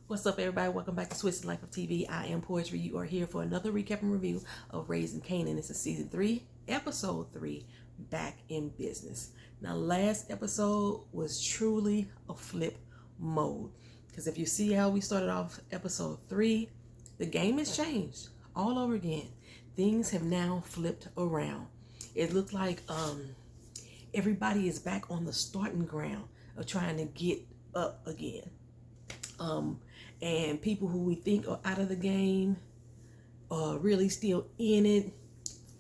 What's up, everybody? Welcome back to Twisted Life of TV. I am Poetry. You are here for another recap and review of Raising Kanan. This is season 3, episode 3, Back in Business. Now, last episode was truly a flip mode. Because if you see how we started off episode 3, the game has changed all over again. Things have now flipped around. It looked like everybody is back on the starting ground of trying to get up again. And people who we think are out of the game are really still in it.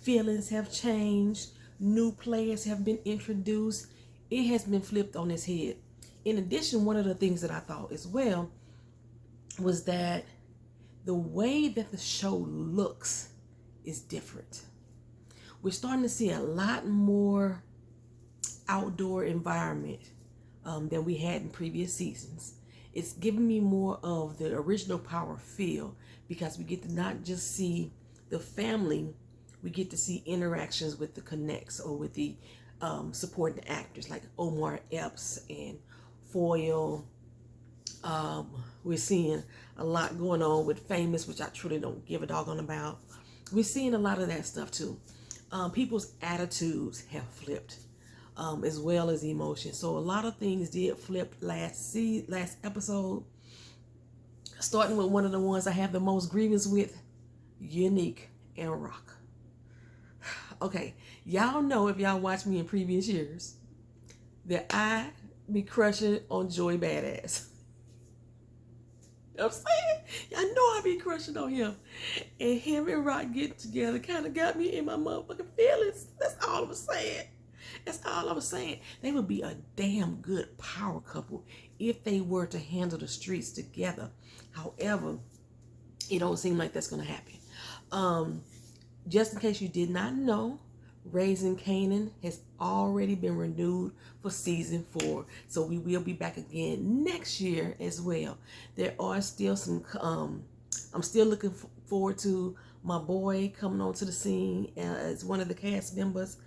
Feelings have changed. New players have been introduced. It has been flipped on its head. In addition, one of the things that I thought as well was that the way that the show looks is different. We're starting to see a lot more outdoor environment than we had in previous seasons. It's giving me more of the original Power feel because we get to not just see the family, we get to see interactions with the connects or with the supporting actors like Omar Epps and Foyle. We're seeing a lot going on with Famous, which I truly don't give a doggone about. We're seeing a lot of that stuff too. People's attitudes have flipped. As well as emotions. So a lot of things did flip last episode. Starting with one of the ones I have the most grievance with, Unique and Rock. Okay, y'all know if y'all watch me in previous years that I be crushing on Joey Badass. You know what I'm saying? Y'all know I be crushing on him. And him and Rock getting together kind of got me in my motherfucking feelings. That's all I'm saying. That's all I was saying. They would be a damn good power couple if they were to handle the streets together. However, it don't seem like that's going to happen. Just in case you did not know, Raising Kanan has already been renewed for season 4. So we will be back again next year as well. There are still some, I'm still looking forward to my boy coming onto the scene as one of the cast members.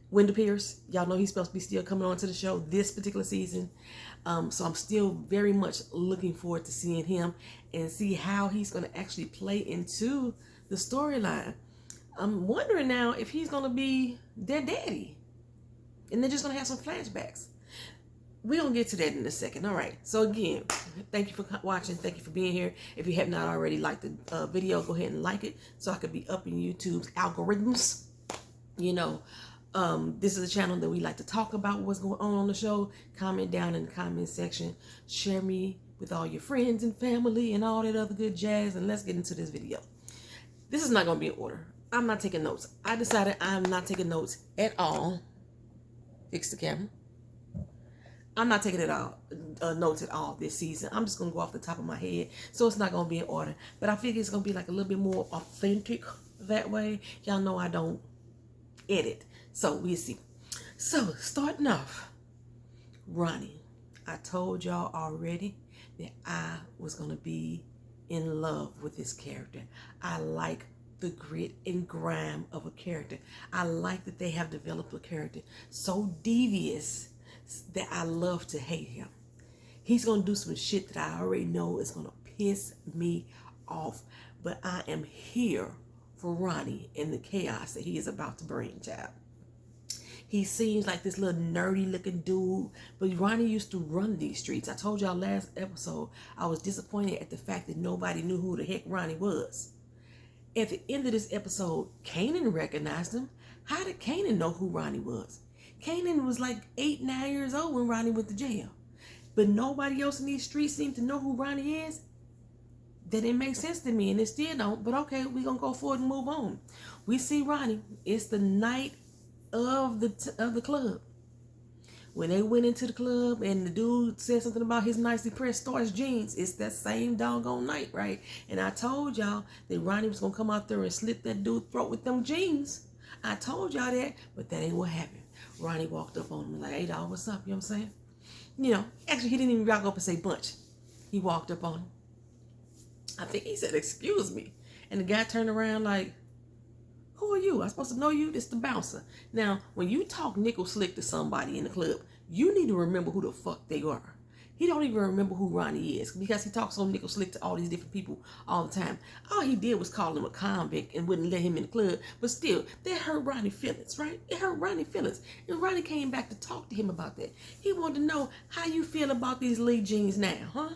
Wendell Pierce, y'all know he's supposed to be still coming on to the show this particular season. So I'm still very much looking forward to seeing him and see how he's going to actually play into the storyline. I'm wondering now if he's going to be their daddy and they're just going to have some flashbacks. We're going to get to that in a second. All right. So again, thank you for watching. Thank you for being here. If you have not already liked the video, go ahead and like it so I could be up in YouTube's algorithms. You know, this is a channel that we like to talk about what's going on the show. Comment down in the comment section. Share me with all your friends and family and all that other good jazz. And let's get into this video. This is not going to be in order. I'm not taking notes. I decided I'm not taking notes at all. Fix the camera. I'm not taking notes at all this season. I'm just going to go off the top of my head. So it's not going to be in order. But I figure it's going to be like a little bit more authentic that way. Y'all know I don't edit. So we'll see. So starting off, Ronnie. I told y'all already that I was going to be in love with this character. I like the grit and grime of a character. I like that they have developed a character so devious that I love to hate him. He's going to do some shit that I already know is going to piss me off. But I am here for Ronnie and the chaos that he is about to bring, child. He seems like this little nerdy looking dude, but Ronnie used to run these streets. I told y'all last episode I was disappointed at the fact that nobody knew who the heck Ronnie was. At the end of this episode, Kanan recognized him. How did Kanan know who Ronnie was? Kanan was like 8, 9 years old when Ronnie went to jail. But nobody else in these streets seemed to know who Ronnie is. That didn't make sense to me, and it still don't. But okay, we're going to go forward and move on. We see Ronnie. It's the night of the club. When they went into the club and the dude said something about his nicely pressed starch jeans, it's that same doggone night, right? And I told y'all that Ronnie was going to come out there and slit that dude's throat with them jeans. I told y'all that, but that ain't what happened. Ronnie walked up on him like, hey, dog, what's up? You know what I'm saying? You know, actually, he didn't even walk up and say bunch. He walked up on him. I think he said, excuse me. And the guy turned around like, who are you? I'm supposed to know you? This the bouncer. Now, when you talk nickel slick to somebody in the club, you need to remember who the fuck they are. He don't even remember who Ronnie is because he talks so nickel slick to all these different people all the time. All he did was call him a convict and wouldn't let him in the club. But still, that hurt Ronnie's feelings, right? It hurt Ronnie's feelings. And Ronnie came back to talk to him about that. He wanted to know how you feel about these Lee jeans now, huh?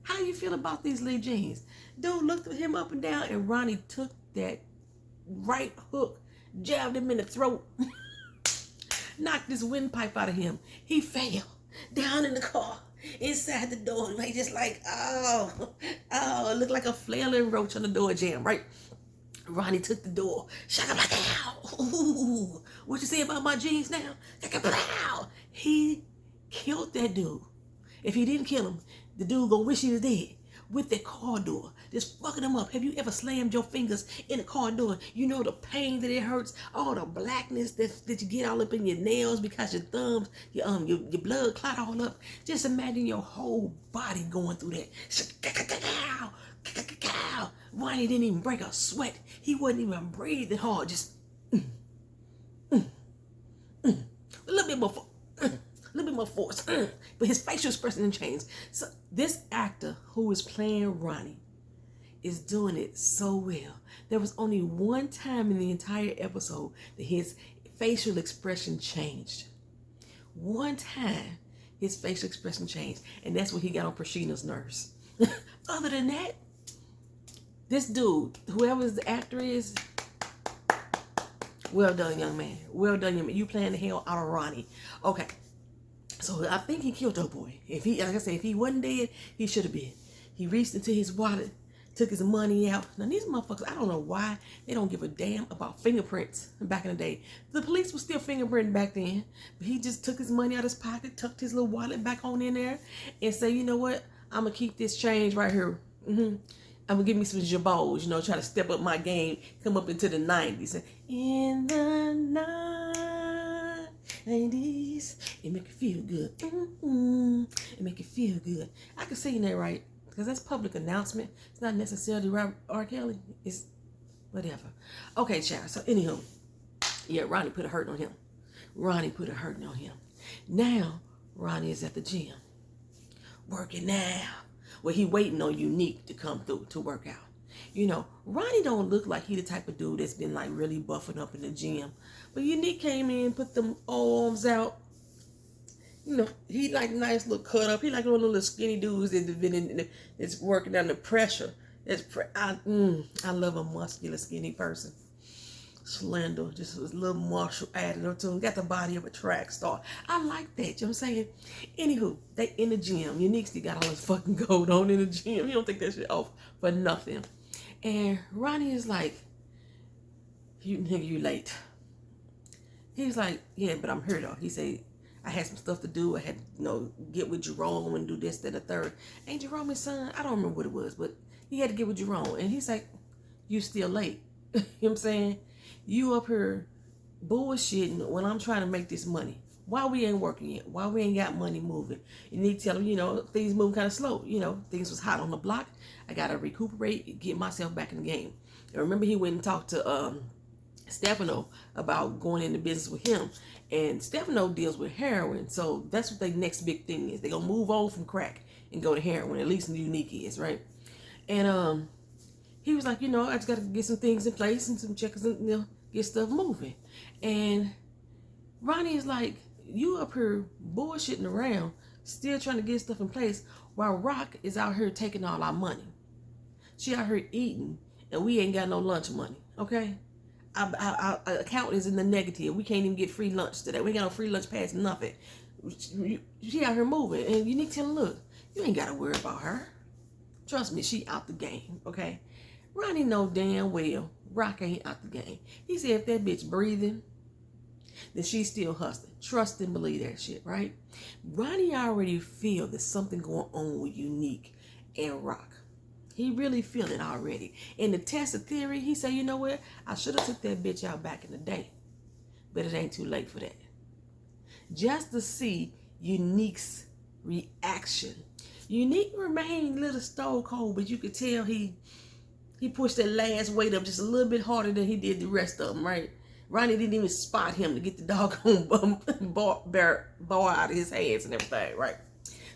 How you feel about these Lee jeans? Dude looked at him up and down, and Ronnie took that right hook, jabbed him in the throat, knocked this windpipe out of him. He fell down in the car, inside the door, like just like, it looked like a flailing roach on the door jamb, right? Ronnie took the door, shaka black, ooh, what you say about my jeans now? He killed that dude. If he didn't kill him, the dude gonna wish he was dead. With that car door, just fucking them up. Have you ever slammed your fingers in a car door? You know the pain that it hurts, all the blackness that you get all up in your nails because your thumbs, your blood clot all up. Just imagine your whole body going through that. Ronnie didn't even break a sweat. He wasn't even breathing hard. Just a little bit more. A little bit more force, but his facial expression didn't change. So this actor who is playing Ronnie is doing it so well. There was only one time in the entire episode that his facial expression changed. One time his facial expression changed, and that's when he got on Prashina's nerves. Other than that, this dude, whoever the actor is, well done, young man. Well done, young man. You playing the hell out of Ronnie. Okay. So I think he killed that boy. If he, like I said, if he wasn't dead, he should have been. He reached into his wallet, took his money out. Now these motherfuckers, I don't know why they don't give a damn about fingerprints back in the day. The police was still fingerprinting back then, but he just took his money out of his pocket, tucked his little wallet back on in there, and say, you know what? I'm gonna keep this change right here. I'm gonna give me some jabos, try to step up my game, come up into the 90s. In the 90s, it make you feel good. It make you feel good. I can sing that right, because that's public announcement. It's not necessarily R. Kelly. It's whatever. Okay, child. So anywho, yeah, Ronnie put a hurt on him. Now, Ronnie is at the gym, working now. Well, he waiting on Unique to come through to work out. Ronnie don't look like he the type of dude that's been like really buffing up in the gym. But Unique came in, put them arms out. He like nice little cut up. He like one of the little skinny dudes that's working under pressure. I love a muscular, skinny person. Slender, just a little martial added to him. Got the body of a track star. I like that. You know what I'm saying? Anywho, they in the gym. Unique still got all his fucking gold on in the gym. You don't take that shit off for nothing. And Ronnie is like, you late. He's like, yeah, but I'm here though. He said, I had some stuff to do. I had to, get with Jerome and do this, that, and the third. Ain't Jerome his son? I don't remember what it was, but he had to get with Jerome. And he's like, you still late. You know what I'm saying? You up here bullshitting when I'm trying to make this money. Why we ain't working yet? Why we ain't got money moving? You need to tell them, things move kind of slow. Things was hot on the block. I got to recuperate, get myself back in the game. And remember, he went and talked to Stefano about going into business with him. And Stefano deals with heroin. So that's what their next big thing is. They're going to move on from crack and go to heroin. At least Unique is, right? And he was like, I just got to get some things in place and some checkers and, get stuff moving. And Ronnie is like, you up here bullshitting around, still trying to get stuff in place, while Rock is out here taking all our money. She out here eating, and we ain't got no lunch money, okay? Our account is in the negative. We can't even get free lunch today. We ain't got no free lunch pass, nothing. She out here moving, and you need to tell her, look, you ain't got to worry about her. Trust me, she out the game, okay? Ronnie know damn well Rock ain't out the game. He said if that bitch breathing, then she's still hustling. Trust and believe that shit, right? Ronnie already feel there's something going on with Unique and Rock. He really feel it already. In the test of theory, he said, you know what? I should have took that bitch out back in the day. But it ain't too late for that. Just to see Unique's reaction. Unique remained a little stone cold, but you could tell he pushed that last weight up just a little bit harder than he did the rest of them, right? Ronnie didn't even spot him to get the doggone bar out of his hands and everything, right?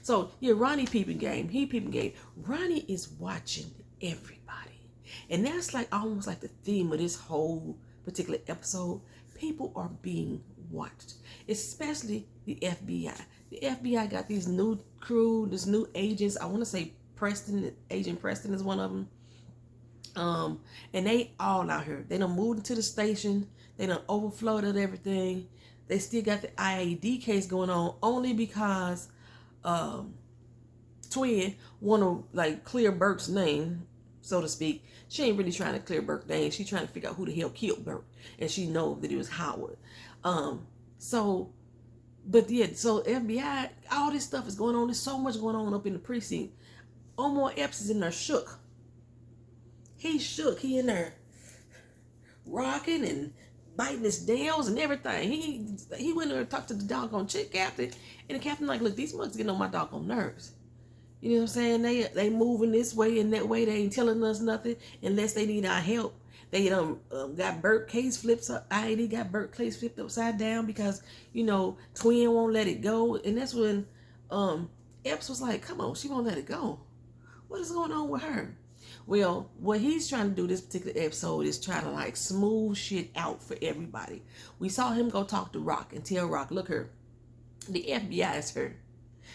So yeah, Ronnie peeping game. He peeping game. Ronnie is watching everybody. And that's like almost like the theme of this whole particular episode. People are being watched, especially the FBI. The FBI got these new crew, this new agents. I want to say Agent Preston is one of them. And they all out here. They done moved into the station. They done overflowed everything. They still got the IAD case going on only because Twin want to like clear Burke's name, so to speak. She ain't really trying to clear Burke's name. She trying to figure out who the hell killed Burke, and she know that it was Howard. So FBI, all this stuff is going on. There's so much going on up in the precinct. Omar Epps is in there shook. He shook. He in there rocking and biting his nails and everything. He went there and talked to the doggone chick captain, and the captain like, look, these mugs getting on my doggone nerves. You know what I'm saying? They moving this way and that way. They ain't telling us nothing unless they need our help. They got Burt case flipped up. IAD got Burt case flipped upside down because, you know, Twin won't let it go. And that's when Epps was like, come on, she won't let it go. What is going on with her? Well, what he's trying to do this particular episode is try to like smooth shit out for everybody. We saw him go talk to Rock and tell Rock, look her, the FBI is her.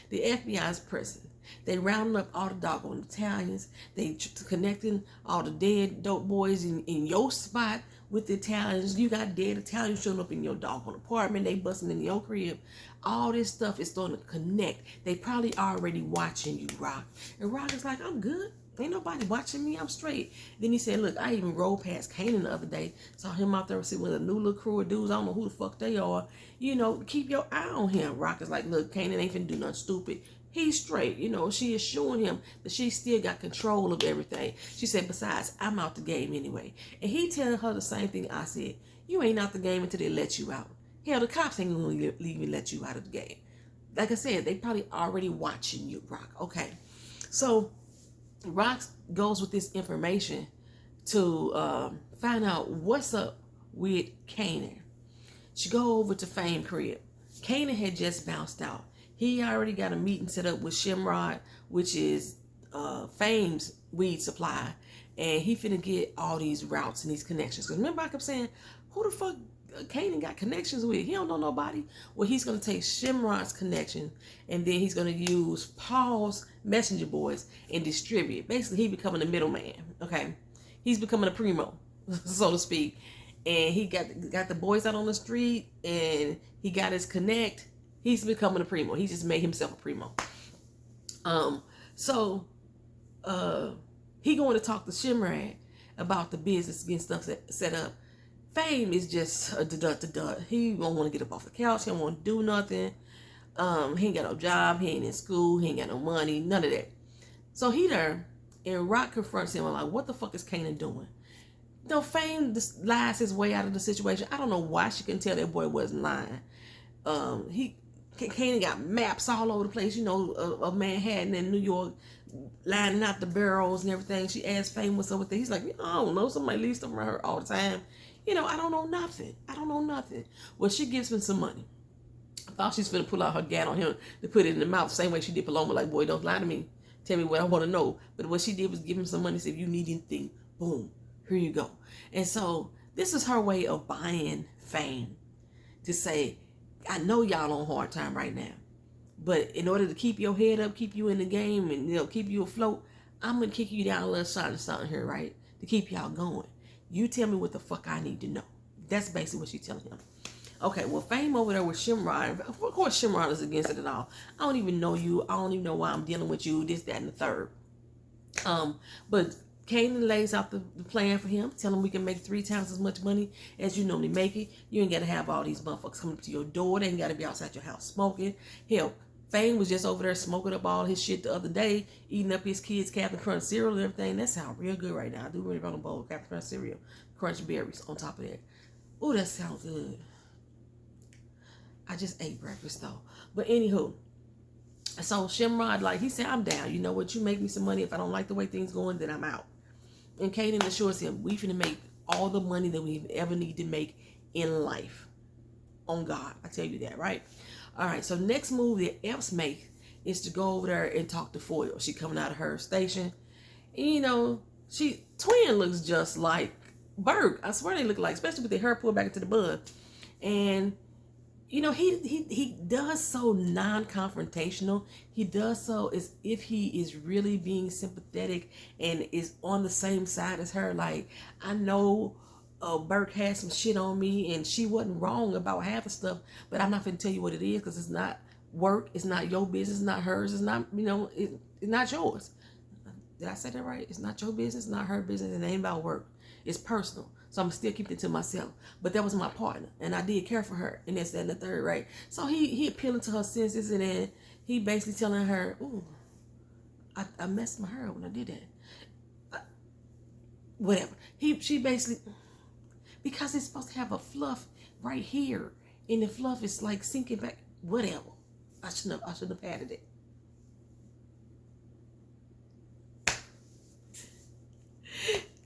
The FBI is present. They rounding up all the doggone Italians. They connecting all the dead dope boys in your spot with the Italians. You got dead Italians showing up in your doggone apartment. They busting in your crib. All this stuff is starting to connect. They probably already watching you, Rock. And Rock is like, I'm good. Ain't nobody watching me. I'm straight. Then he said, look, I even rolled past Kanan the other day. Saw him out there sitting with a new little crew of dudes. I don't know who the fuck they are. You know, keep your eye on him. Rock is like, look, Kanan ain't finna do nothing stupid. He's straight. You know, she is showing him that she still got control of everything. She said, besides, I'm out the game anyway. And he telling her the same thing I said. You ain't out the game until they let you out. Hell, the cops ain't gonna leave and let you out of the game. Like I said, they probably already watching you, Rock. Okay. So Rock goes with this information to find out what's up with Kanan. She go over to Fame crib. Kanan had just bounced out. He already got a meeting set up with Shimrod, which is Fame's weed supply, and he finna get all these routes and these connections. Because remember I kept saying, who the fuck Kanan got connections with? He don't know nobody. Well, he's gonna take Shimrod's connection, and then he's gonna use Paul's messenger boys and distribute. Basically, he becoming a middleman. Okay, he's becoming a primo, so to speak. And he got the boys out on the street, and he got his connect. He's becoming a primo. He just made himself a primo. He going to talk to Shimrad about the business getting stuff set up. Fame is just a dud. He don't want to get up off the couch. He don't want to do nothing. He ain't got no job. He ain't in school. He ain't got no money. None of that. So he there, and Rock confronts him. I'm like, what the fuck is Kanan doing? You know, Fame just lies his way out of the situation. I don't know why she couldn't tell that boy wasn't lying. Kanan got maps all over the place, you know, of Manhattan and New York, lining out the barrels and everything. She asked Fame what's up with that. He's like, I don't know. Somebody leaves stuff around her all the time. You know, I don't know nothing. Well, she gives him some money. I thought she's going to pull out her gat on him to put it in the mouth, same way she did Paloma, like, boy, don't lie to me. Tell me what I want to know. But what she did was give him some money, said, if you need anything, boom, here you go. And so this is her way of buying Fame to say, I know y'all on hard time right now, but in order to keep your head up, keep you in the game, and, you know, keep you afloat, I'm going to kick you down a little something here, right, to keep y'all going. You tell me what the fuck I need to know. That's basically what she's telling him. Okay, well, Fame over there with Shimrod. Of course, Shimrod is against it at all. I don't even know you. I don't even know why I'm dealing with you, this, that, and the third. But Kanan lays out the plan for him. Tell him we can make 3 times as much money as you normally make it. You ain't got to have all these motherfuckers coming to your door. They ain't got to be outside your house smoking. Hell, Fame was just over there smoking up all his shit the other day, eating up his kids' Captain Crunch cereal and everything. That sounds real good right now. I do really want a bowl of Captain Crunch cereal, crunch berries on top of that. Oh, that sounds good. I just ate breakfast though. But anywho, so Shimrod, like, he said, I'm down. You know what? You make me some money. If I don't like the way things going, then I'm out. And Kanan assures him, we finna make all the money that we ever need to make in life. On God, I tell you that, right? All right, so next move that Epps make is to go over there and talk to Foyle. She coming out of her station. And, you know, Twin looks just like Burke. I swear they look like, especially with their hair pulled back into the bun. And, you know, he does so non-confrontational. He does so as if he is really being sympathetic and is on the same side as her. Like, I know Burke had some shit on me and she wasn't wrong about half the stuff, but I'm not going to tell you what it is because it's not work. It's not your business. It's not hers. It's not, you know, it's not yours. Did I say that right? It's not your business, not her business, and it ain't about work. It's personal. So I'm still keeping it to myself. But that was my partner, and I did care for her, and that's that and the third, right? So he appealing to her senses, and then he basically telling her, ooh, I messed my hair up when I did that. Whatever. She basically, because it's supposed to have a fluff right here, and the fluff is like sinking back. Whatever. I shouldn't have added it.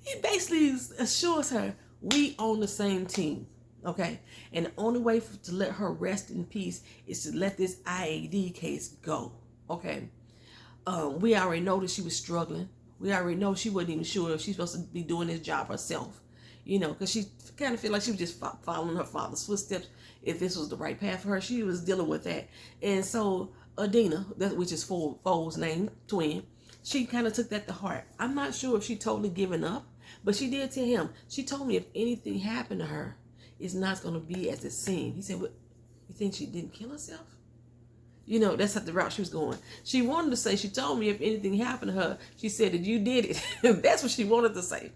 He basically assures her, we on the same team, okay? And the only way to let her rest in peace is to let this IAD case go, okay? We already know that she was struggling. We already know she wasn't even sure if she's supposed to be doing this job herself, you know, because she kind of feel like she was just following her father's footsteps. If this was the right path for her, she was dealing with that. And so Adina, which is Fole's name, Twin, she kind of took that to heart. I'm not sure if she totally given up, but she did tell him. She told me if anything happened to her, it's not going to be as it seemed. He said, "What? You think she didn't kill herself?" You know, that's not the route she was going. She wanted to say, she told me if anything happened to her, she said that you did it. That's what she wanted to say.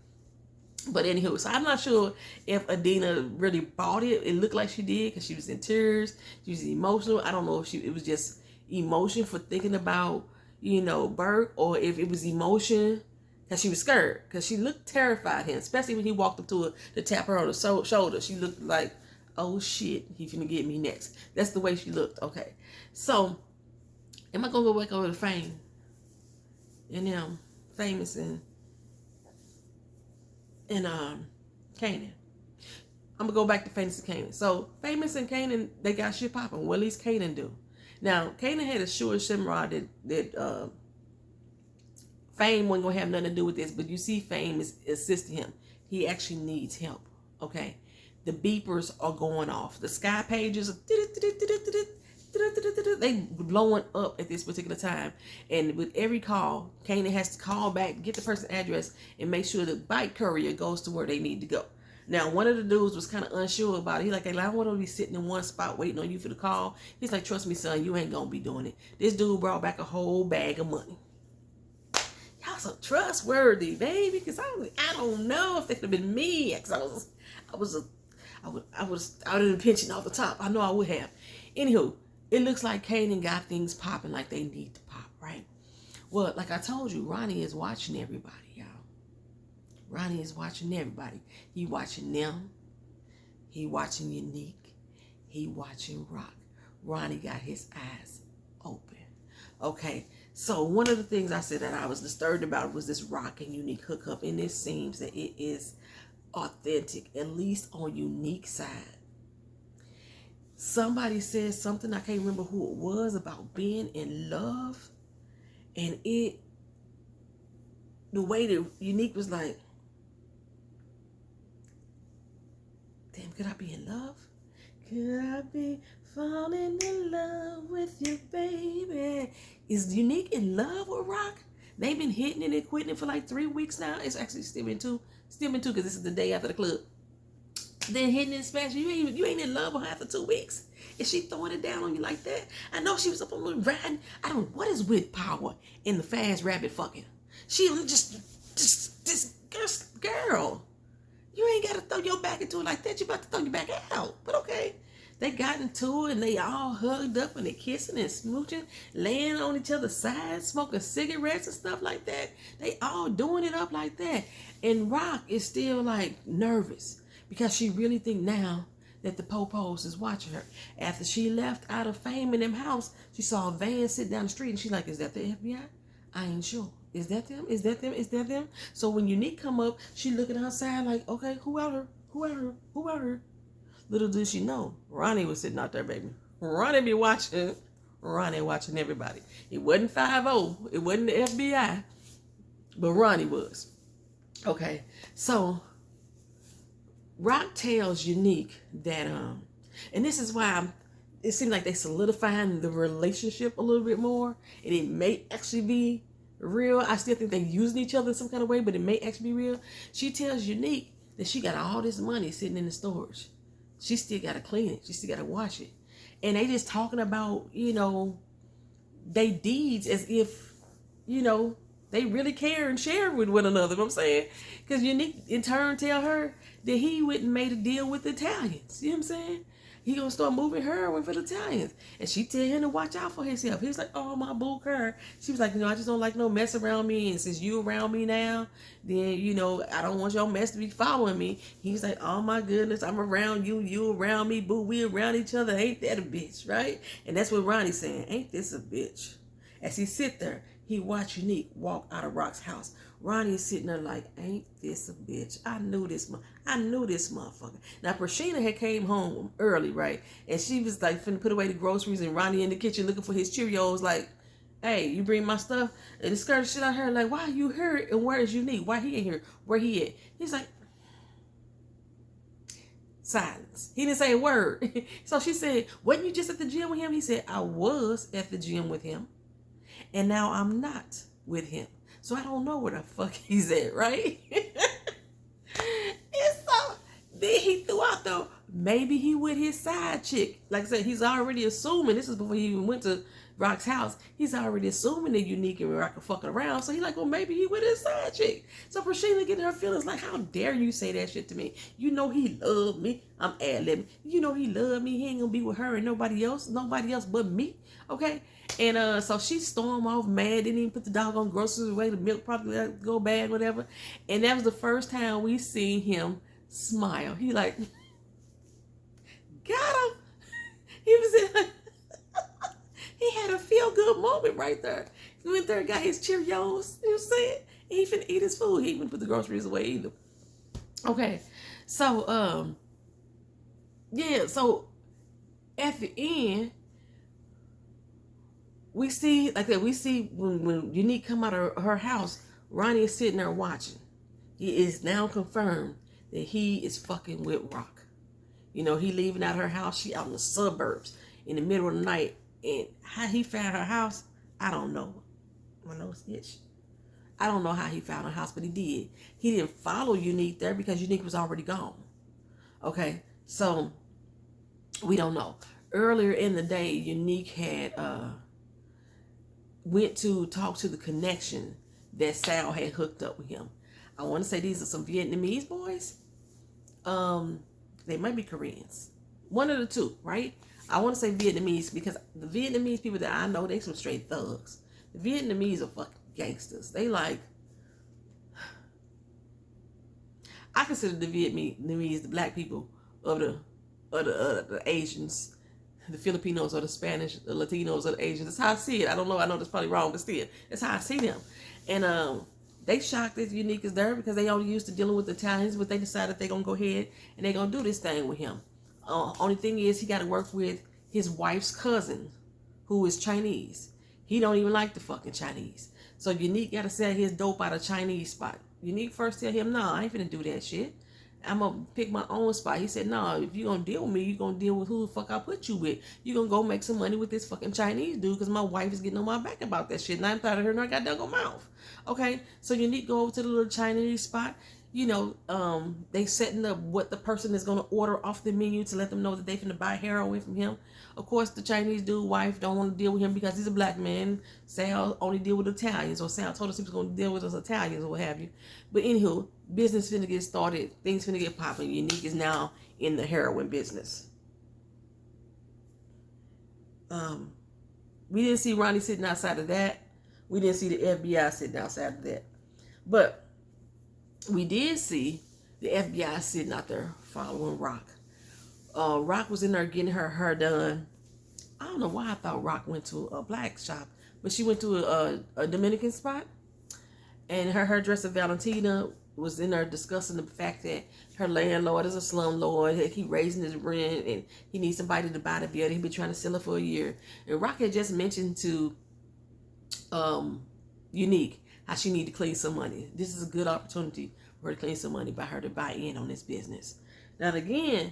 But anywho, so I'm not sure if Adina really bought it. It looked like she did because she was in tears. She was emotional. I don't know if it was just emotion for thinking about, you know, Burke, or if it was emotion because she was scared, because she looked terrified him, especially when he walked up to her to tap her on the shoulder. She looked like, oh shit, he finna get me next. That's the way she looked. Okay, so am I gonna go back over to Fame and Famous and Kanan? I'm gonna go back to Famous and Kanan. So Famous and Kanan, they got shit popping. Well, at least Kanan do. Now, Kanan had assured Shimrod that Fame wasn't gonna have nothing to do with this, but you see Fame is assisting him. He actually needs help, okay? The beepers are going off. The sky pages are they blowing up at this particular time. And with every call, Kanan has to call back, get the person's address, and make sure the bike courier goes to where they need to go. Now, one of the dudes was kind of unsure about it. He's like, hey, I don't want to be sitting in one spot waiting on you for the call. He's like, trust me, son, you ain't going to be doing it. This dude brought back a whole bag of money. Y'all so trustworthy, baby, because I don't know if that could have been me, because I would have pension off the top. I know I would have. Anywho, it looks like Kanan got things popping like they need to pop, right? Well, like I told you, Ronnie is watching everybody, y'all. Ronnie is watching everybody. He watching them. He watching Unique. He watching Rock. Ronnie got his eyes open. Okay, so one of the things I said that I was disturbed about was this Rock and Unique hookup, and it seems that it is authentic, at least on Unique side. Somebody said something, I can't remember who it was, about being in love, and the way that Unique was like, damn, could I be in love? Could I be falling in love with you, baby? Is Unique in love with Rock? They've been hitting it and quitting it for like 3 weeks now. It's actually still been two because this is the day after the club. Then hitting it in Spanish. You ain't in love with her after 2 weeks. Is she throwing it down on you like that? I know she was up on the riding. I don't know what is with power in the fast rabbit fucking. She just this girl. You ain't gotta throw your back into it like that. You about to throw your back out. But okay. They got into it and they all hugged up and they kissing and smooching, laying on each other's sides, smoking cigarettes and stuff like that. They all doing it up like that. And Rock is still like nervous because she really think now that the popos is watching her. After she left out of Fame in them house, she saw a van sit down the street and she like, is that the FBI? I ain't sure. Is that them? Is that them? Is that them? So when Unique come up, she looking outside like, okay, who out her? Who out her? Who out her? Little did she know, Ronnie was sitting out there, baby. Ronnie be watching. Ronnie watching everybody. It wasn't 5-0. It wasn't the FBI. But Ronnie was. Okay. So Rock tells Unique that and this is why it seems like they solidifying the relationship a little bit more, and it may actually be real. I still think they're using each other in some kind of way, but it may actually be real. She tells Unique that she got all this money sitting in the storage. She still got to clean it. She still got to wash it. And they just talking about, they deeds as if, they really care and share with one another. You know what I'm saying? Because Unique in turn tell her that he went and made a deal with the Italians. You know what I'm saying? He gonna start moving heroin for the Italians. And she tell him to watch out for himself. He's like, oh, my boo her. She was like, I just don't like no mess around me. And since you around me now, then, I don't want your mess to be following me. He's like, oh my goodness, I'm around you, you around me, boo, we around each other. Ain't that a bitch, right? And that's what Ronnie's saying. Ain't this a bitch? As he sit there, he watched Unique walk out of Rock's house. Ronnie's sitting there like, ain't this a bitch? I knew this motherfucker. Now, Prashina had came home early, right? And she was like, finna put away the groceries, and Ronnie in the kitchen looking for his Cheerios, like, hey, you bring my stuff? And it scared the shit out of her, like, why you here? And where is Unique? Why he ain't here? Where he at? He's like, silence. He didn't say a word. So she said, wasn't you just at the gym with him? He said, I was at the gym with him, and now I'm not with him. So I don't know where the fuck he's at, right? And so then he threw out though, maybe he with his side chick. Like I said, he's already assuming, this is before he even went to Rock's house, he's already assuming that Unique and Rock are fucking around. So he's like, well, maybe he with his side chick. So Prashina getting her feelings like, how dare you say that shit to me? You know he loved me. I'm ad-libbing. You know he loved me. He ain't gonna be with her and nobody else but me. Okay? And so she stormed off mad, didn't even put the doggone groceries away, the milk probably let go bad, whatever. And that was the first time we seen him smile. He like, got him. He was in he had a feel-good moment right there. He went there and got his Cheerios, you know what I'm saying? He finna eat his food. He even put the groceries away either. Okay. So, yeah, so at the end, we see, like that, we see when Unique come out of her house, Ronnie is sitting there watching. He is now confirmed that he is fucking with Rock. He leaving out her house. She out in the suburbs in the middle of the night. And how he found her house, I don't know. My nose itch. I don't know how he found her house, but he did. He didn't follow Unique there because Unique was already gone. Okay, so we don't know. Earlier in the day, Unique had went to talk to the connection that Sal had hooked up with him. I want to say these are some Vietnamese boys. They might be Koreans. One of the two, right? I want to say Vietnamese because the Vietnamese people that I know, they some straight thugs. The Vietnamese are fucking gangsters. They like, I consider the Vietnamese the black people of the Asians, the Filipinos or the Spanish, the Latinos or the Asians. That's how I see it. I don't know. I know that's probably wrong, but still, that's how I see them. And they shocked that Unique is there because they only used to dealing with Italians, but they decided they're gonna go ahead and they're gonna do this thing with him. Only thing is, he got to work with his wife's cousin, who is Chinese. He don't even like the fucking Chinese. So Unique got to sell his dope out of Chinese spot. Unique first tell him, no, I ain't finna do that shit. I'm going to pick my own spot. He said, no, if you're going to deal with me, you're going to deal with who the fuck I put you with. You're going to go make some money with this fucking Chinese dude because my wife is getting on my back about that shit. And I'm proud of her and I got done mouth. Okay, so Unique go over to the little Chinese spot. They setting up what the person is going to order off the menu to let them know that they finna buy heroin from him. Of course, the Chinese dude wife don't want to deal with him because he's a black man. Sal only deal with Italians, or Sal told us he was going to deal with us Italians or what have you. But anywho, business finna get started. Things finna get popping. Unique is now in the heroin business. We didn't see Ronnie sitting outside of that. We didn't see the FBI sitting outside of that. But we did see the FBI sitting out there following Rock. Rock was in there getting her hair done. I don't know why I thought Rock went to a black shop, but she went to a Dominican spot. And her hairdresser, Valentina, was in there discussing the fact that her landlord is a slumlord. He raising his rent and he needs somebody to buy the building. He been trying to sell it for a year. And Rock had just mentioned to Unique how she need to clean some money. This is a good opportunity for her to clean some money by her to buy in on this business. Now again,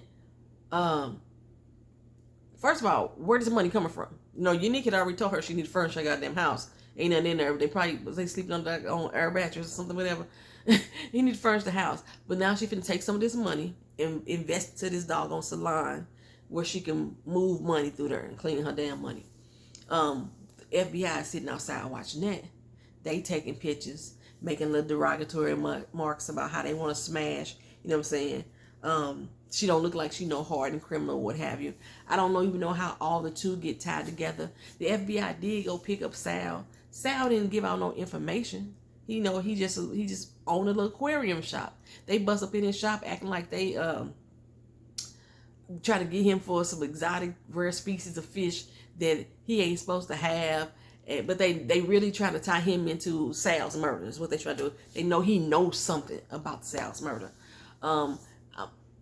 first of all, where does the money coming from? You know, Unique had already told her she need to furnish her goddamn house. Ain't nothing in there. They probably was they sleeping on air mattress or something, whatever. You need to furnish the house. But now she finna take some of this money and invest to this doggone salon where she can move money through there and clean her damn money. The FBI is sitting outside watching that. They taking pictures, making little derogatory marks about how they want to smash. You know what I'm saying? She don't look like she no hardened criminal or what have you. I don't even know how all the two get tied together. The FBI did go pick up Sal. Sal didn't give out no information. He just owned a little aquarium shop. They bust up in his shop acting like they try to get him for some exotic rare species of fish that he ain't supposed to have. But they really try to tie him into Sal's murder is what they try to do. They know he knows something about Sal's murder.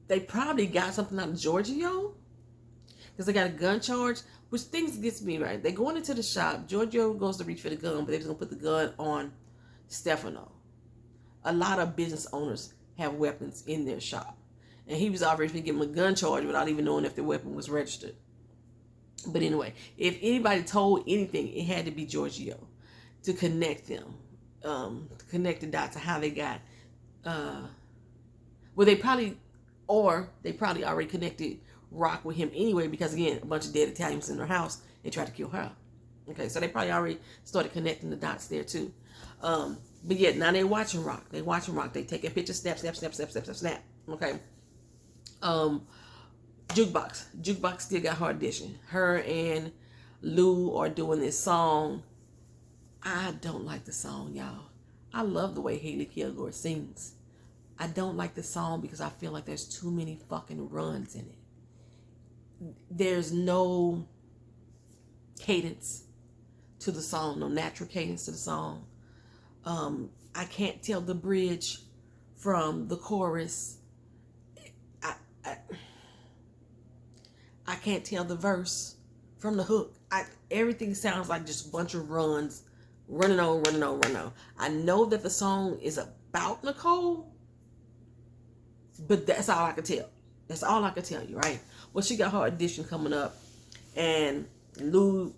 They probably got something out of Giorgio because they got a gun charge, which things gets me right. They going into the shop. Giorgio goes to reach for the gun, but they're just gonna put the gun on Stefano. A lot of business owners have weapons in their shop, and he was already giving him a gun charge without even knowing if the weapon was registered. But anyway, if anybody told anything, it had to be Giorgio to connect them, to connect the dots of how they got. They probably already connected Rock with him anyway, because again, a bunch of dead Italians in their house and tried to kill her. Okay, so they probably already started connecting the dots there too. But yeah, now they're watching Rock. They taking pictures, snap. Okay. Jukebox still got her audition. Her and Lou are doing this song. I don't like the song, y'all. I love the way Haley Kilgore sings. I don't like the song because I feel like there's too many fucking runs in it. There's no cadence to the song, no natural cadence to the song. I can't tell the bridge from the chorus. I can't tell the verse from the hook. Everything sounds like just a bunch of runs, running on. I know that the song is about Nicole, but that's all I can tell. That's all I can tell you, right? Well, she got her audition coming up, and Lou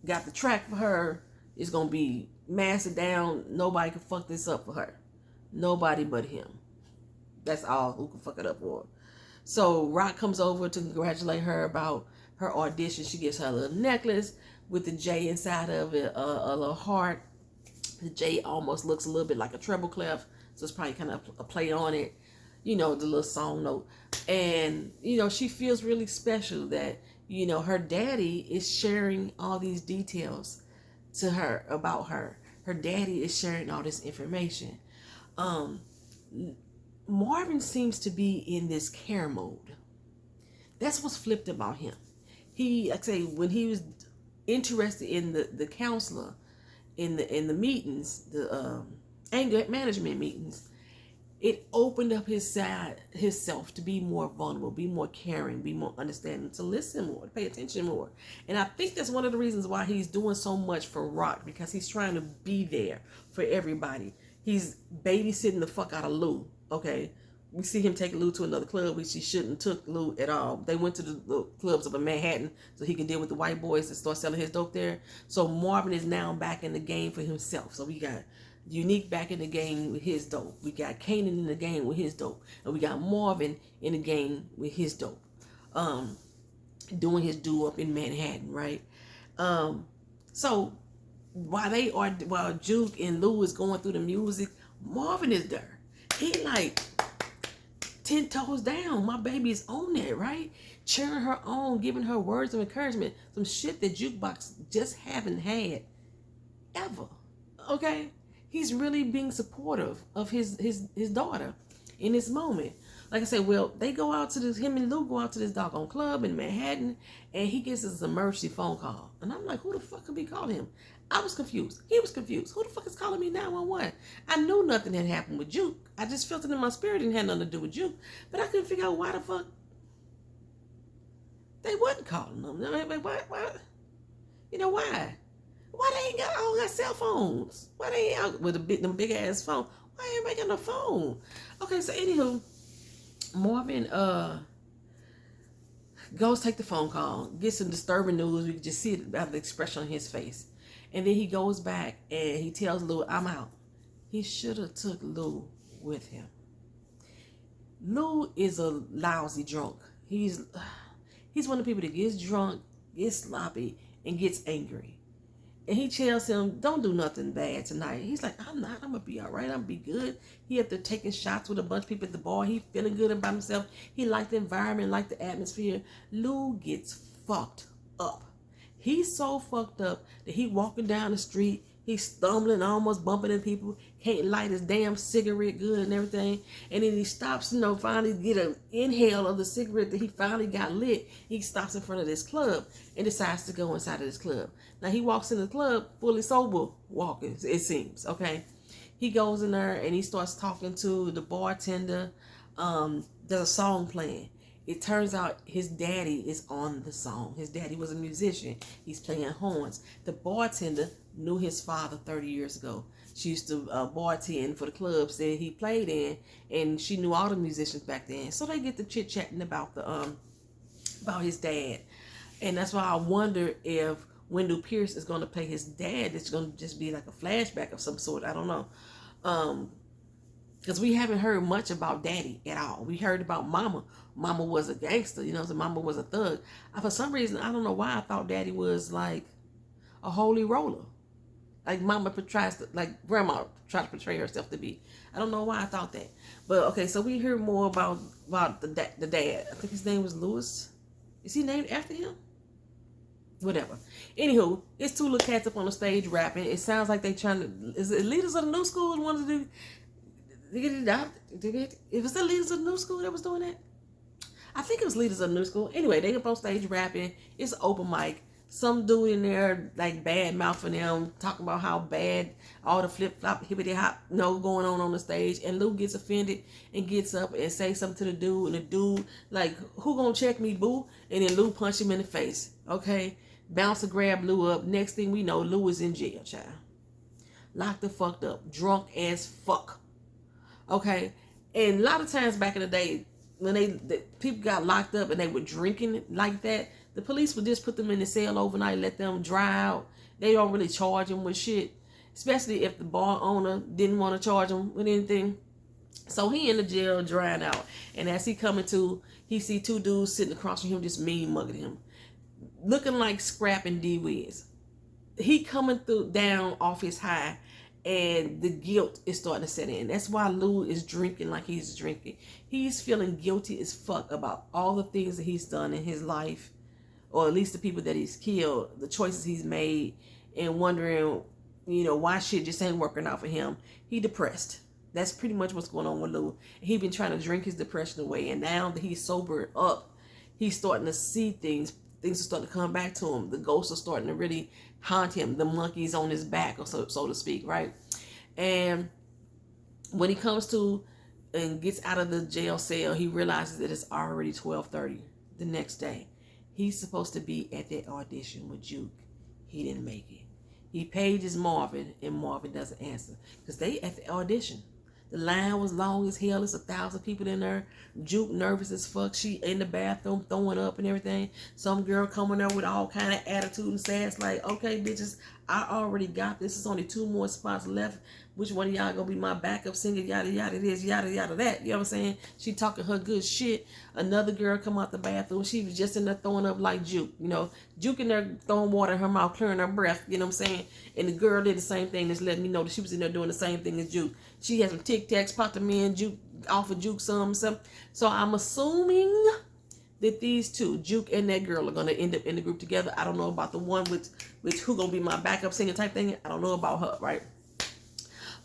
got the track for her. It's going to be mastered down. Nobody can fuck this up for her. Nobody but him. That's all who can fuck it up for her. So Rock comes over to congratulate her about her audition. She gets her a little necklace with the J inside of it, a little heart. The J almost looks a little bit like a treble clef, so it's probably kind of a play on it. You know, the little song note. And, she feels really special that, her daddy is sharing all these details to her about her. Her daddy is sharing all this information. Marvin seems to be in this care mode. That's what's flipped about him. When he was interested in the counselor in the meetings, the anger management meetings, it opened up himself to be more vulnerable, be more caring, be more understanding, to listen more, to pay attention more. And I think that's one of the reasons why he's doing so much for Rock, because he's trying to be there for everybody. He's babysitting the fuck out of Lou, okay? We see him take Lou to another club, which he shouldn't took Lou at all. They went to the clubs up in Manhattan so he can deal with the white boys and start selling his dope there. So Marvin is now back in the game for himself. So we got Unique back in the game with his dope. We got Kanan in the game with his dope. And we got Marvin in the game with his dope. Doing his do up in Manhattan, right? So while Juke and Lou is going through the music, Marvin is there. He like 10 toes down. My baby is on there, right? Cheering her on, giving her words of encouragement. Some shit that Jukebox just haven't had ever. Okay? He's really being supportive of his daughter in this moment. Like I said, well, they go out to this, him and Lou go out to this doggone club in Manhattan, and he gets this emergency phone call. And I'm like, who the fuck could be calling him? I was confused. He was confused. Who the fuck is calling me 911? I knew nothing had happened with Juke. I just felt it in my spirit. It didn't have nothing to do with Juke. But I couldn't figure out why the fuck they wasn't calling them. I mean, why? You know why? Why they ain't all got cell phones? Why they ain't out with them big ass phone? Why ain't everybody got no phone? Okay, so anywho, Marvin goes take the phone call, gets some disturbing news. We can just see it by the expression on his face. And then he goes back and he tells Lou, I'm out. He should have took Lou with him. Lou is a lousy drunk. He's one of the people that gets drunk, gets sloppy, and gets angry. And he tells him, don't do nothing bad tonight. He's like, I'm not. I'm going to be all right. I'm going to be good. He up there taking shots with a bunch of people at the bar. He feeling good about himself. He liked the environment, liked the atmosphere. Lou gets fucked up. He's so fucked up that he walking down the street. He's stumbling, almost bumping into people. Can't light his damn cigarette good and everything. And then he stops, finally get an inhale of the cigarette that he finally got lit. He stops in front of this club and decides to go inside of this club. Now he walks in the club fully sober walking, it seems, okay? He goes in there and he starts talking to the bartender. There's a song playing. It turns out his daddy is on the song. His daddy was a musician. He's playing horns. The bartender knew his father 30 years ago. She used to bartend for the clubs that he played in, and she knew all the musicians back then. So they get to chit-chatting about about his dad. And that's why I wonder if Wendell Pierce is going to play his dad. It's going to just be like a flashback of some sort. I don't know. Because we haven't heard much about Daddy at all. We heard about Mama. Mama was a gangster, so Mama was a thug. For some reason, I don't know why I thought Daddy was like a holy roller. Like Mama tries to, like Grandma tried to portray herself to be. I don't know why I thought that. But okay, so we hear more about the dad. I think his name was Lewis. Is he named after him? Whatever. Anywho, it's two little cats up on the stage rapping. It sounds like they trying to, is it leaders of the new school that wanted to do? It was the leaders of the new school that was doing that? I think it was leaders of the new school. Anyway, they up on stage rapping. It's an open mic. Some dude in there like bad mouthing them, talking about how bad all the flip flop hippity hop going on the stage. And Lou gets offended and gets up and say something to the dude. And the dude like, who gonna check me, boo? And then Lou punch him in the face. Okay, bounce and grab Lou up. Next thing we know, Lou is in jail, child. Locked the fucked up, drunk as fuck. Okay, and a lot of times back in the day, when the people got locked up and they were drinking like that, the police would just put them in the cell overnight, let them dry out. They don't really charge them with shit, especially if the bar owner didn't want to charge them with anything. So he in the jail drying out, and as he coming to, he see two dudes sitting across from him just mean mugging him, looking like Scrap and D-Wiz. He coming down off his high. And the guilt is starting to set in. That's why Lou is drinking like he's drinking. He's feeling guilty as fuck about all the things that he's done in his life, or at least the people that he's killed, the choices he's made, and wondering, why shit just ain't working out for him. He depressed. That's pretty much what's going on with Lou. He been trying to drink his depression away, and now that he's sobered up, he's starting to see things. Things are starting to come back to him. The ghosts are starting to really haunt him. The monkey's on his back, or so to speak, right? And when he comes to and gets out of the jail cell, he realizes that it's already 12:30 the next day. He's supposed to be at that audition with Juke. He didn't make it. He pages Marvin, and Marvin doesn't answer because they at the audition. The line was long as hell. There's 1,000 people in there. Juke nervous as fuck. She in the bathroom throwing up and everything. Some girl coming there with all kind of attitude and sass like, okay, bitches, I already got this. There's only 2 more spots left. Which one of y'all gonna be my backup singer? Yada, yada, this, yada, yada, that. You know what I'm saying? She talking her good shit. Another girl come out the bathroom. She was just in there throwing up like Juke. Juke in there throwing water in her mouth, clearing her breath. You know what I'm saying? And the girl did the same thing. That's letting me know that she was in there doing the same thing as Juke. She had some Tic Tacs, popped them in, Juke, offered Juke some. So I'm assuming that these two, Juke and that girl, are going to end up in the group together. I don't know about the one with who going to be my backup singer type thing. I don't know about her, right?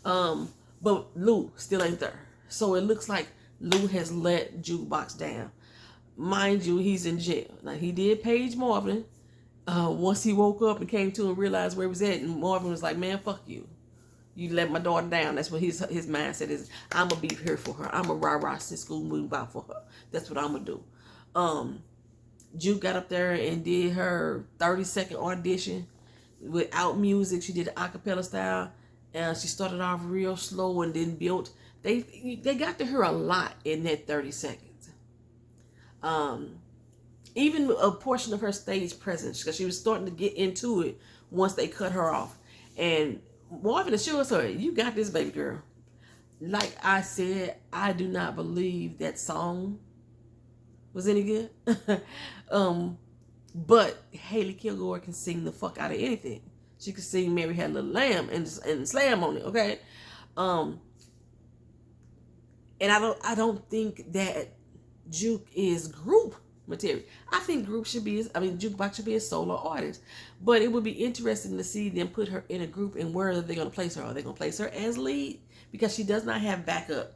But Lou still ain't there. So it looks like Lou has let Jukebox down. Mind you, he's in jail. Now, he did page Marvin once he woke up and came to and realized where he was at. And Marvin was like, man, fuck you. You let my daughter down. That's what his mindset is. I'm going to be here for her. I'm going to rah-rah Cisco move out for her. That's what I'm going to do. Juke got up there and did her 30-second audition without music. She did the acapella style. And she started off real slow and then built. They got to her a lot in that 30 seconds. Even a portion of her stage presence, because she was starting to get into it once they cut her off. And Marvin assures her, you got this, baby girl. Like I said, I do not believe that song was any good. But Haley Kilgore can sing the fuck out of anything. She could sing Mary Had a Little Lamb and slam on it, okay? And I don't think that Juke is group material. I think Jukebox should be a solo artist. But it would be interesting to see them put her in a group and where are they going to place her? Are they going to place her as lead? Because she does not have backup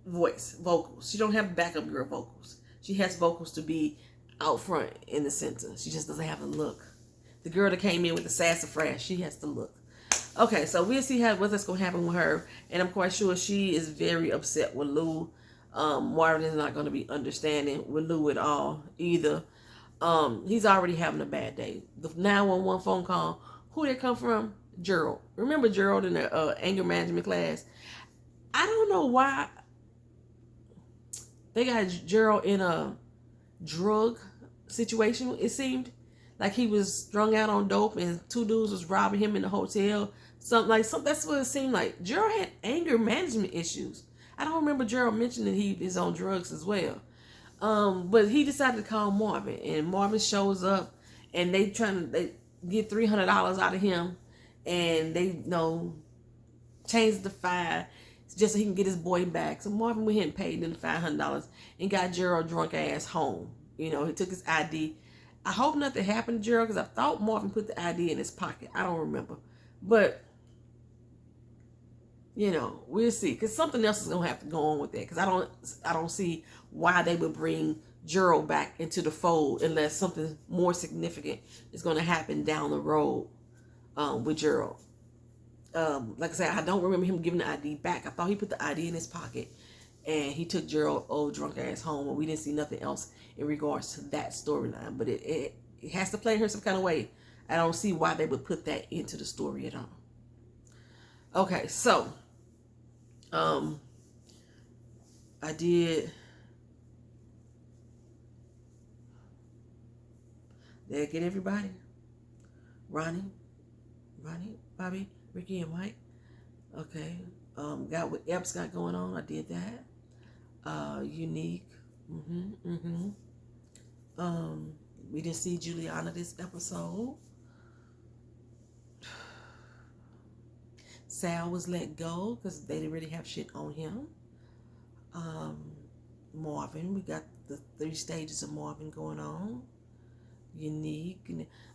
vocals. She don't have backup girl vocals. She has vocals to be out front in the center. She just doesn't have a look. The girl that came in with the sassafras, she has to look. Okay, so we'll see what's going to happen with her. And I'm quite sure she is very upset with Lou. Marvin is not going to be understanding with Lou at all either. He's already having a bad day. The 911 phone call, who did it come from? Gerald. Remember Gerald in the anger management class? I don't know why they got Gerald in a drug situation, it seemed. Like he was strung out on dope and two dudes was robbing him in the hotel. That's what it seemed like. Gerald had anger management issues. I don't remember Gerald mentioning he is on drugs as well. But he decided to call Marvin, and Marvin shows up, and they get $300 out of him, and they change the fire just so he can get his boy back. So Marvin went ahead and paid them $500 and got Gerald drunk ass home. He took his ID. I hope nothing happened to Gerald because I thought Marvin put the ID in his pocket. I don't remember, but. We'll see. Because something else is going to have to go on with that. Because I don't see why they would bring Gerald back into the fold unless something more significant is going to happen down the road with Gerald. Like I said, I don't remember him giving the ID back. I thought he put the ID in his pocket and he took Gerald old drunk ass home. And we didn't see nothing else in regards to that storyline. But it has to play her some kind of way. I don't see why they would put that into the story at all. Okay, so I did get everybody? Ronnie, Bobby, Ricky, and Mike. Okay. Got what Epps got going on. I did that. Unique. We didn't see Juliana this episode. Sal was let go because they didn't really have shit on him. Marvin, we got the 3 stages of Marvin going on. Unique.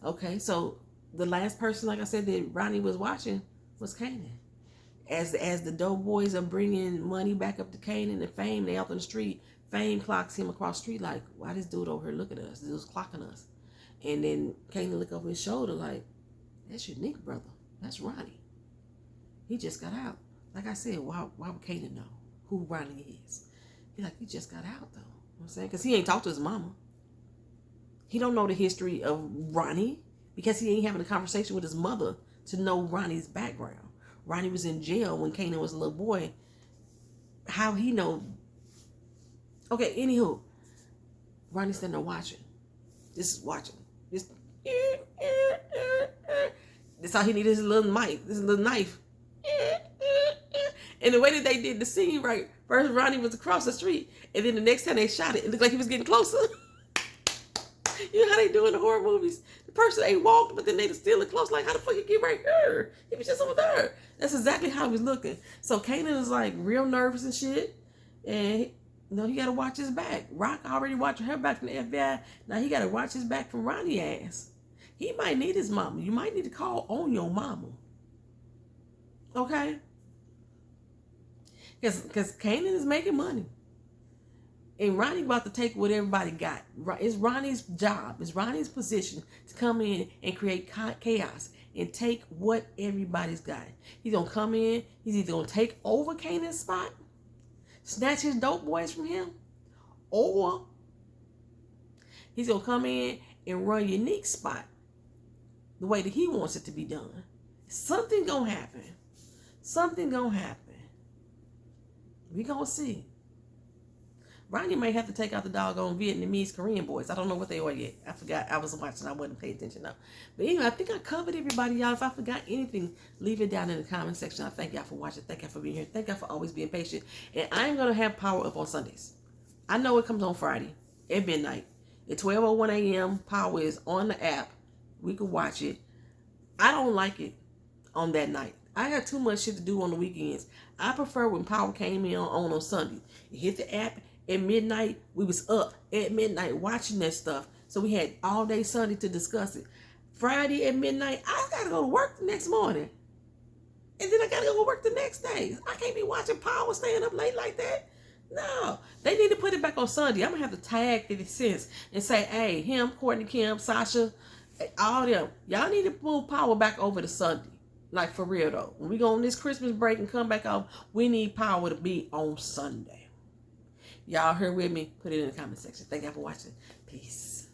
Okay, so the last person, like I said, that Ronnie was watching was Kanan. As the dope boys are bringing money back up to Kanan and Fame, they out on the street. Fame clocks him across the street like, why this dude over here looking at us? This dude's clocking us. And then Kanan look over his shoulder like, that's Unique, brother. That's Ronnie. He just got out. Like I said, why would Kanan know who Ronnie is? He's like, he just got out, though. You know what I'm saying? Because he ain't talked to his mama. He don't know the history of Ronnie because he ain't having a conversation with his mother to know Ronnie's background. Ronnie was in jail when Kanan was a little boy. How he know? Okay, anywho, Ronnie's standing there watching. Just watching. Just, that's all he needed, his little mic, this little knife. And the way that they did the scene, right? First, Ronnie was across the street, and then the next time they shot it looked like he was getting closer. You know how they do in the horror movies? The person ain't walked, but then they still look close. Like, how the fuck you get right here? He was just over there. That's exactly how he was looking. So Kanan is like real nervous and shit, and he got to watch his back. Rock already watching her back from the FBI. Now he got to watch his back from Ronnie ass. He might need his mama. You might need to call on your mama. Okay? Because Kanan is making money. And Ronnie about to take what everybody got. It's Ronnie's job. It's Ronnie's position to come in and create chaos and take what everybody's got. He's going to come in. He's either going to take over Kanan's spot, snatch his dope boys from him, or he's going to come in and run Unique's spot the way that he wants it to be done. Something going to happen. Something going to happen. We going to see. Ronnie may have to take out the doggone Vietnamese Korean boys. I don't know what they are yet. I forgot. I was watching. I wasn't paying attention now. But anyway, I think I covered everybody, y'all. If I forgot anything, leave it down in the comment section. I thank y'all for watching. Thank y'all for being here. Thank y'all for always being patient. And I am going to have Power Up on Sundays. I know it comes on Friday at midnight. At 12:01 a.m., Power is on the app. We can watch it. I don't like it on that night. I got too much shit to do on the weekends. I prefer when Power came in on Sunday. You hit the app. At midnight, we was up at midnight watching that stuff. So we had all day Sunday to discuss it. Friday at midnight, I got to go to work the next morning. And then I got to go to work the next day. I can't be watching Power staying up late like that. No. They need to put it back on Sunday. I'm going to have to tag 50 cents and say, hey, him, Courtney, Kim, Sasha, all them. Y'all need to move Power back over to Sunday. Like, for real, though. When we go on this Christmas break and come back off, we need Power to be on Sunday. Y'all heard with me? Put it in the comment section. Thank y'all for watching. Peace.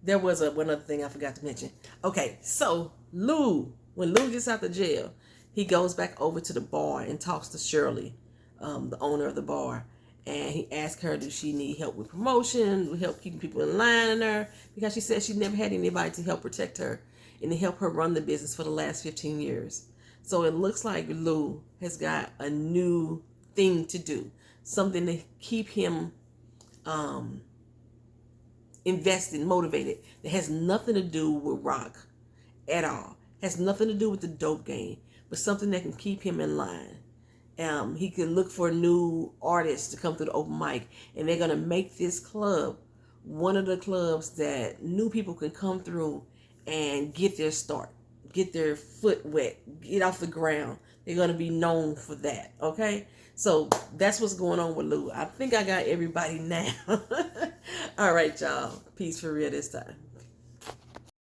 There was one other thing I forgot to mention. Okay, so when Lou gets out of jail, he goes back over to the bar and talks to Shirley, the owner of the bar. And he asks her, does she need help with promotion, with help keeping people in line in her? Because she said she never had anybody to help protect her and to help her run the business for the last 15 years. So it looks like Lou has got a new thing to do. Something to keep him invested, motivated. That has nothing to do with rock at all. Has nothing to do with the dope game, but something that can keep him in line. He can look for new artists to come through the open mic, and they're going to make this club one of the clubs that new people can come through and get their start, get their foot wet, get off the ground. They're going to be known for that, okay? So that's what's going on with Lou. I think I got everybody now. All right, y'all. Peace for real this time.